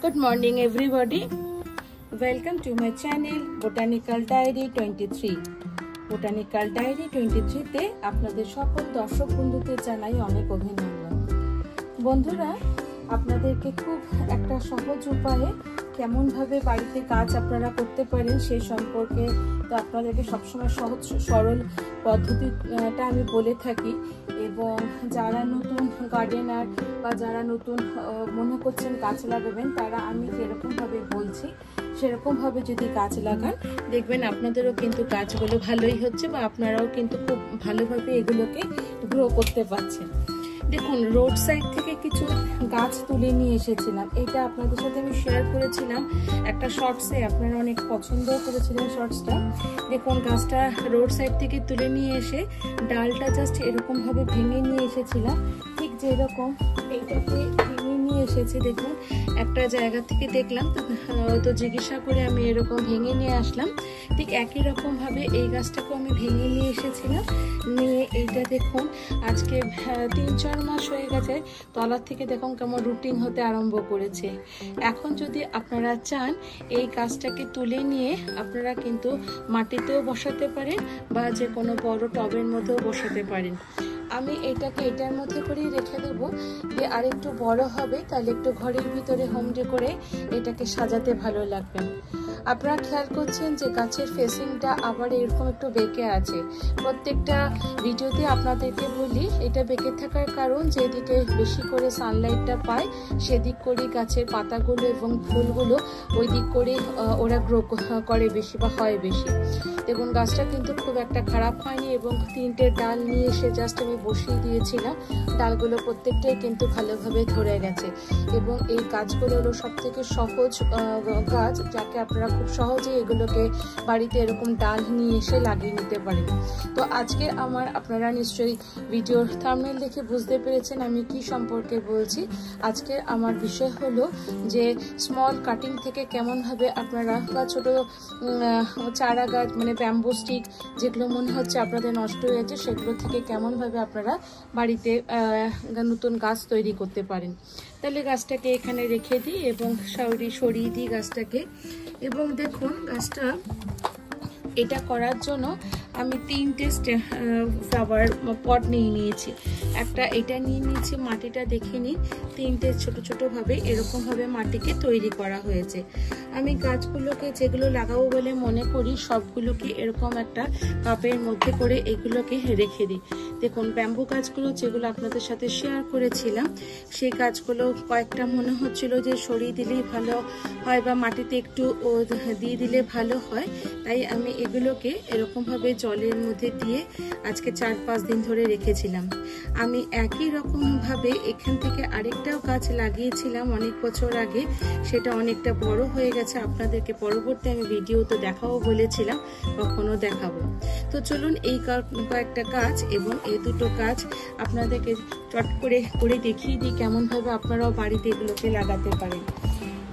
Good morning everybody. Welcome to my channel Botanical Diary 23. Botanical Diary 23 তে আপনাদের সকল দর্শক বন্ধুদের জানাই অনেক অভিনন্দন। বন্ধুরা, আপনাদেরকে খুব একটা সহজ উপায়ে কেমন ভাবে বাড়িতে কাজ আপনারা করতে পারেন সেই সম্পর্কে তো আপনাদেরকে সবসময় সহজ সরল পদ্ধতিটা আমি বলে থাকি। এবং যারা নতুন গার্ডেনার বা যারা নতুন মনে করছেন গাছ লাগাবেন, তারা আমি যেরকমভাবে বলছি সেরকমভাবে যদি গাছ লাগান, দেখবেন আপনাদেরও কিন্তু গাছগুলো ভালোই হচ্ছে বা আপনারাও কিন্তু খুব ভালোভাবে এগুলোকে গ্রো করতে পারছেন। দেখুন, রোড সাইড থেকে কিছু গাছ তুলে নিয়ে এসেছিলাম। এটা আপনাদের সাথে আমি শেয়ার করেছিলাম একটা শর্টসে, আপনারা অনেক পছন্দ করেছিলেন শর্টসটা। দেখুন, গাছটা রোড সাইড থেকে তুলে নিয়ে এসে ডালটা জাস্ট এরকম ভাবে ভেঙে নিয়ে এসেছিলাম, ঠিক যেরকম এইটাকে ভেঙে নিয়ে এসেছি। দেখুন, একটা জায়গা থেকে দেখলাম তো জিজ্ঞাসা করে আমি এরকম ভেঙে নিয়ে আসলাম। ঠিক একই রকম ভাবে এই গাছটাকে আমি ভেঙে নিয়ে এসেছিলাম, নিয়ে এইটা দেখুন আজকে 3-4 মাস হয়ে গেছে, তলার থেকে দেখুন কেমন রুটিং হতে আরম্ভ করেছে। এখন যদি আপনারা চান এই গাছটাকে তুলে নিয়ে আপনারা কিন্তু মাটিতেও বসাতে পারেন বা যে কোনো বড় টবের মধ্যেও বসাতে পারেন। আমি এটাকে এটার মধ্যে করেই রেখে দেবো, যে আরেকটু বড় হবে তাহলে একটু ঘরের ভিতরে হোম ডেকোরে এটাকে সাজাতে ভালো লাগবে। আপনারা খেয়াল করছেন যে গাছের ফেসিংটা আবার এরকম একটু বেঁকে আছে। প্রত্যেকটা ভিডিওতে আপনাদেরকে বলি এটা বেঁকে থাকার কারণ, যেদিকে বেশি করে সানলাইটটা পায় সেদিক করেই গাছের পাতাগুলো এবং ফুলগুলো ওই দিক করে ওরা গ্রো করে বেশি বা হয় বেশি। দেখুন, গাছটা কিন্তু খুব একটা খারাপ হয়নি এবং 3টে ডাল নিয়ে এসে জাস্ট আমি বসিয়ে দিয়েছিলাম। ডালগুলো প্রত্যেকটাই কিন্তু ভালোভাবে ধরে গেছে এবং এই গাছগুলো হলো সব থেকে সহজ গাছ, যাকে আপনারা খুব সহজে এগুলোকে বাড়িতে এরকম ডাল নিয়ে এসে লাগিয়ে নিতে পারেন। তো আজকে আপনারা নিশ্চয়ই ভিডিওর থাম্বনেল দেখে বুঝতে পেরেছেন আমি কি সম্পর্কে বলছি। আজকে আমার বিষয় হলো যে স্মল কাটিং থেকে কেমনভাবে আপনারা বা ছোট চারা গাছ মানে ব্যাম্বু স্টিক যেগুলো মনে হচ্ছে আপনাদের নষ্ট হয়ে যাচ্ছে, সেগুলো থেকে কেমনভাবে আপনারা বাড়িতে নতুন গাছ তৈরি করতে পারেন। তাহলে গাছটাকে এখানে রেখে দিই এবং সরিয়ে দিই গাছটাকে। এবং দেখুন, গাছটা এটা করার জন্য আমি 3টে ফ্লাওয়ার পট নিয়ে নিয়েছি। একটা এটা নিয়ে নিয়েছি, মাটিটা দেখে নিন 3টে ছোট ছোট ভাবে এরকম ভাবে মাটিকে তৈরি করা হয়েছে। আমি গাছগুলোকে যেগুলো লাগাবো বলে মনে করি সবগুলোকে এরকম একটা কাপের মধ্যে করে এগুলোকে রেখে দিই। দেখুন, ব্যাম্বু গাছগুলো যেগুলো আপনাদের সাথে শেয়ার করেছিলাম সেই গাছগুলো কয়েকটা মনে হচ্ছিল যে সরিয়ে দিলেই ভালো হয় বা মাটিতে একটু দিয়ে দিলে ভালো হয়, তাই আমি এগুলোকে এরকম ভাবে জলের মধ্যে দিয়ে আজকে 4-5 দিন ধরে রেখেছিলাম। আমি একই রকম ভাবে এখান থেকে আরেকটাও গাছ লাগিয়েছিলাম অনেক বছর আগে, সেটা অনেকটা বড় হয়ে গেছে। আপনাদেরকে পরবর্তী আমি ভিডিওতে দেখাবো বলেছিলাম, কখনো দেখাবো। তো চলুন এই কয়েকটা গাছ এবং এই দুটো গাছ আপনাদেরকে চট করে দেখিয়ে দিই কেমন ভাবে আপনারাও বাড়িতে এগুলোকে লাগাতে পারেন।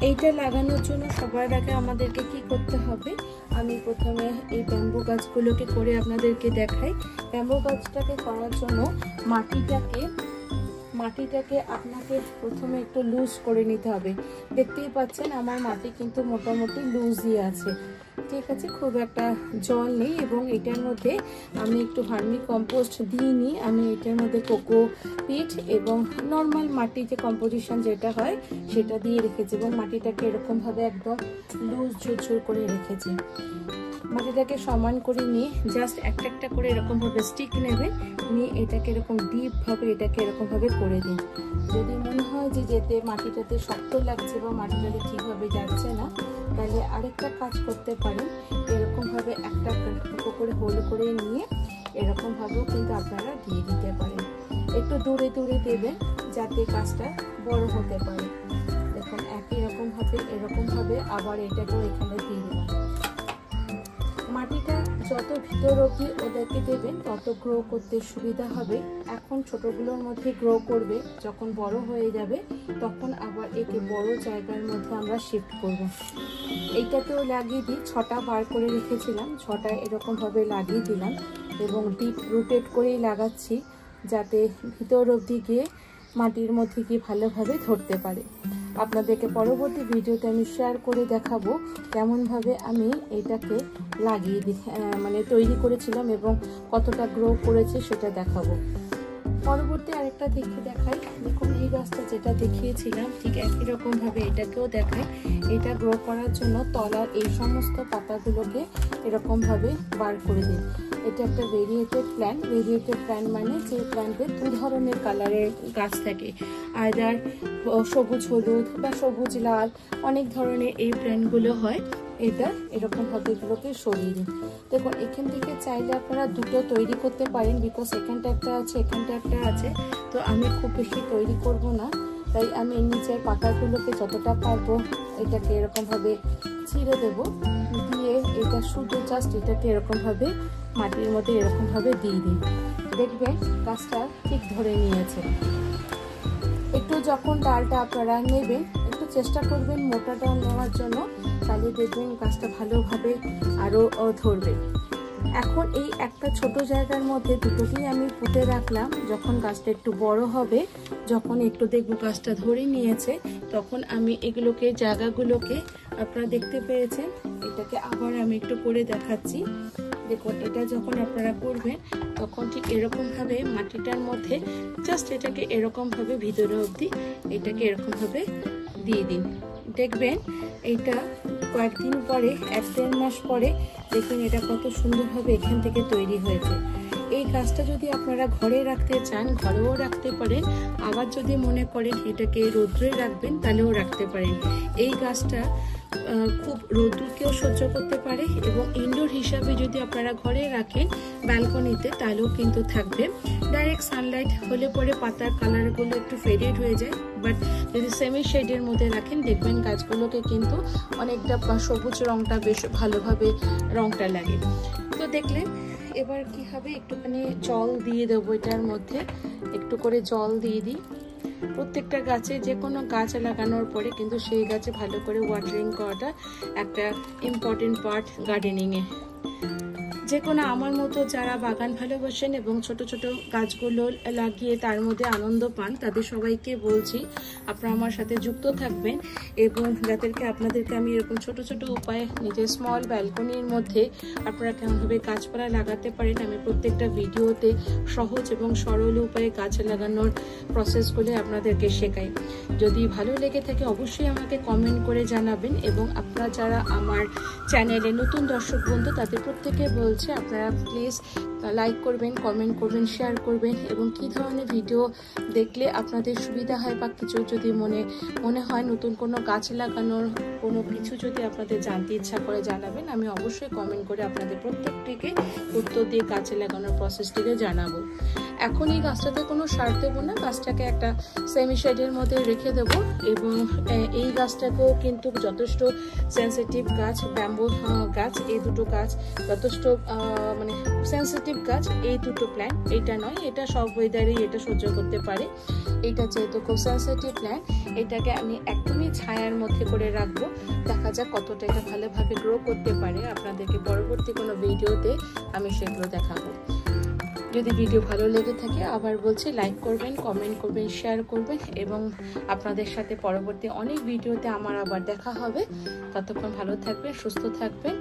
এইটা লাগানোর জন্য সবার আগে আমাদেরকে কি করতে হবে, আমি প্রথমে এই ব্যাম্বু গাছগুলোকে করে আপনাদেরকে দেখাই। ব্যাম্বু গাছটাকে করার জন্য মাটিটাকে আপনাকে প্রথমে একটু লুজ করে নিতে হবে। দেখতেই পাচ্ছেন আমার মাটি কিন্তু মোটামুটি লুজই আছে, ঠিক আছে, খুব একটা জল নেই। এবং এটার মধ্যে আমি একটু ভার্মি কম্পোস্ট দিইনি, আমি এটার মধ্যে কোকো পিট এবং নর্মাল মাটি যে কম্পোজিশন যেটা হয় সেটা দিয়ে রেখেছি এবং মাটিটাকে এরকমভাবে একদম লুজ ঝুরঝুর করে রেখেছি। মাটিটাকে সমান করে নিয়ে জাস্ট একটা করে এরকম ভাবে স্টিক নেবেন, নিয়ে এটাকে এরকম ডিপ ভাবে এটাকে এরকম ভাবে করে দিন। যদি মনে হয় যে যেতে মাটিটাতে শক্ত লাগছে বা মাটিটাতে ঠিকভাবে যাচ্ছে না, তাহলে আরেকটা কাজ করতে পারেন, এরকম ভাবে একটা করে হোল করে নিয়ে এরকম ভাবেও কিন্তু আপনারা দিয়ে দিতে পারেন। একটু দূরে দেবেন যাতে গাছটা বড় হতে পারে। দেখুন, একই রকম ভাবে এরকম ভাবে আবার এটাকেও এখানে দিয়ে দিলাম। মাটিটা যত ভিতর অবধি ওদেরকে দেবেন তত গ্রো করতে সুবিধা হবে। এখন ছোটগুলোর মধ্যে গ্রো করবে, যখন বড় হয়ে যাবে তখন আবার একে বড় জায়গার মধ্যে আমরা শিফট করব। এইটাতেও লাগিয়ে দিই, 6টা বার করে রেখেছিলাম, 6টা এরকম ভাবে লাগিয়ে দিলাম এবং ডিপ রুটেড করেই লাগাচ্ছি যাতে ভিতর অবধি গিয়ে মাটির মধ্যে গিয়ে ভালোভাবে ধরতে পারে। আপনাদেরকে পরবর্তী ভিডিওতে আমি শেয়ার করে দেখাবো কেমনভাবে আমি এটাকে লাগিয়ে মানে তৈরি করেছিলাম এবং কতটা গ্রো করেছে সেটা দেখাবো। পরবর্তী আরেকটা দেখাই। দেখুন এই গাছটা যেটা দেখিয়েছিলাম ঠিক একই রকম ভাবে এটাকেও দেখাই। এটা গ্রো করার জন্য তলার এই সমস্ত পাতাগুলোকে এরকম ভাবে বার করে দিন। এটা একটা ভেরিয়েটেড প্ল্যান্ট। ভেরিয়েটেড প্ল্যান্ট মানে যে প্ল্যান্টে দু ধরনের কালারের গাছ থাকে, আইদার সবুজ হলুদ বা সবুজ লাল, অনেক ধরনের এই প্ল্যান্টগুলো হয়। এটা এরকম ভাবে এগুলোকে সরিয়ে দিন। দেখুন এখান থেকে চাইলে আপনারা দুটো তৈরি করতে পারেন, বিকজ এখানটা একটা আছে এখানটা একটা আছে। তো আমি খুব বেশি তৈরি করব না, তাই আমি নিচের পাতাগুলোকে যতটা পারবো এটাকে এরকম ভাবে ছিঁড়ে দেব, দিয়ে এটা শুধু জাস্ট এটাকে এরকম ভাবে মাটির মধ্যে এরকম ভাবে দিয়ে দিন। দেখবেন গাছটা ঠিক ধরে নিয়েছে। একটু যখন ডালটা আপনারা নেবেন একটু চেষ্টা করবেন মোটা ডাল নেওয়ার জন্য, তাহলে দেখবেন গাছটা ভালোভাবে আরও ধরবে। এখন এই একটা ছোট জায়গার মধ্যে দুটোকেই আমি পুঁতে রাখলাম। যখন গাছটা একটু বড় হবে, যখন একটু দেখবো গাছটা ধরে নিয়েছে, তখন আমি এগুলোকে জায়গাগুলোকে আপনারা দেখতে পেয়েছেন, এটাকে আবার আমি একটু করে দেখাচ্ছি। দেখুন এটা যখন আপনারা করবেন তখন ঠিক এরকম ভাবে মাটিটার মধ্যে জাস্ট এটাকে এরকম ভাবে ভিতরে অবধি এটাকে এরকম ভাবে দিয়ে দিন। দেখবেন এইটা কয়েকদিন পরে 1-1.5 মাস পরে দেখুন এটা কত সুন্দরভাবে এখান থেকে তৈরি হয়েছে। এই গাছটা যদি আপনারা ঘরে রাখতে চান ঘরেও রাখতে পারেন, আবার যদি মনে করেন এটাকে রৌদ্রে রাখবেন তাহলেও রাখতে পারেন। এই গাছটা খুব রৌদ্রকেও সহ্য করতে পারে এবং ইনডোর হিসাবে যদি আপনারা ঘরে রাখেন ব্যালকনিতে তাহলেও কিন্তু থাকবে। ডাইরেক্ট সানলাইট হলে পরে পাতার কালারগুলো একটু ফেডেড হয়ে যায়, বাট যদি সেমি শেডের মধ্যে রাখেন দেখবেন গাছগুলোকে কিন্তু অনেকটা সবুজ রংটা বেশ ভালোভাবে রংটা লাগে। তো দেখলেন এবার কি হবে, একটুখানি জল দিয়ে দেবো এটার মধ্যে, একটু করে জল দিয়ে দিই। প্রত্যেকটা গাছে যে কোনো গাছ লাগানোর পরে কিন্তু সেই গাছে ভালো করে ওয়াটারিং করাটা একটা ইম্পর্টেন্ট পার্ট গার্ডেনিংয়ে। যে কোনো আমার মতো যারা বাগান ভালোবাসেন এবং ছোট ছোট গাছগুলো লাগিয়ে তার মধ্যে আনন্দ পান, তাদের সবাইকে বলছি আপনারা আমার সাথে যুক্ত থাকবেন এবং যাদেরকে আপনাদেরকে আমি এরকম ছোট ছোট উপায়ে নিজের স্মল ব্যালকনির মধ্যে আপনারা কেমনভাবে গাছপালা লাগাতে পারেন আমি প্রত্যেকটা ভিডিওতে সহজ এবং সরল উপায়ে গাছ লাগানোর প্রসেসগুলো আপনাদেরকে শেখাই। যদি ভালো লেগে থাকে অবশ্যই আমাকে কমেন্ট করে জানাবেন এবং আপনারা যারা আমার চ্যানেলে নতুন দর্শক বন্ধু তাদের প্রত্যেকে বলছি আপনারা প্লিজ লাইক করবেন, কমেন্ট করবেন, শেয়ার করবেন এবং কি ধরনের ভিডিও দেখলে আপনাদের সুবিধা হয় বা কিছু যদি মনে হয় নতুন কোনো গাছ লাগানোর কোনো কিছু যদি আপনাদের জানতে ইচ্ছা করে জানাবেন। আমি অবশ্যই কমেন্ট করে আপনাদের প্রত্যেকটিকে উত্তর দিয়ে গাছে লাগানোর প্রসেসটিকে জানাবো। এখন এই গাছটাতে কোনো সার দেবো না, গাছটাকে একটা সেমি শেডের মধ্যে রেখে দেবো এবং এই গাছটাকেও কিন্তু যথেষ্ট সেন্সিটিভ গাছ, ব্যাম্বু গাছ, এই দুটো গাছ যথেষ্ট মানে সেন্সিটিভ গাছ। এই দুটো প্ল্যান্ট, এইটা নয়, এটা সব ওয়েদারেই এটা সহ্য করতে পারে। এটা যেহেতু খুব সেন্সিটিভ প্ল্যান্ট, এটাকে আমি একদমই ছায়ার মধ্যে করে রাখবো। দেখা যাক কতটা এটা ভালোভাবে গ্রো করতে পারে। আপনাদেরকে পরবর্তী কোনো ভিডিওতে আমি সেগুলো দেখাবো। যদি ভিডিও ভালো লেগে থাকে আবার বলছি লাইক করবেন, কমেন্ট করবেন, শেয়ার করবেন এবং আপনাদের সাথে পরবর্তী অনেক ভিডিওতে আমার আবার দেখা হবে। ততক্ষণ ভালো থাকবেন, সুস্থ থাকবেন।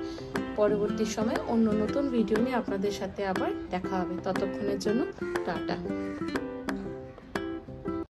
পরবর্তী সময় অন্য নতুন ভিডিও নিয়ে আপনাদের সাথে আবার দেখা হবে। ততক্ষণের জন্য টাটা।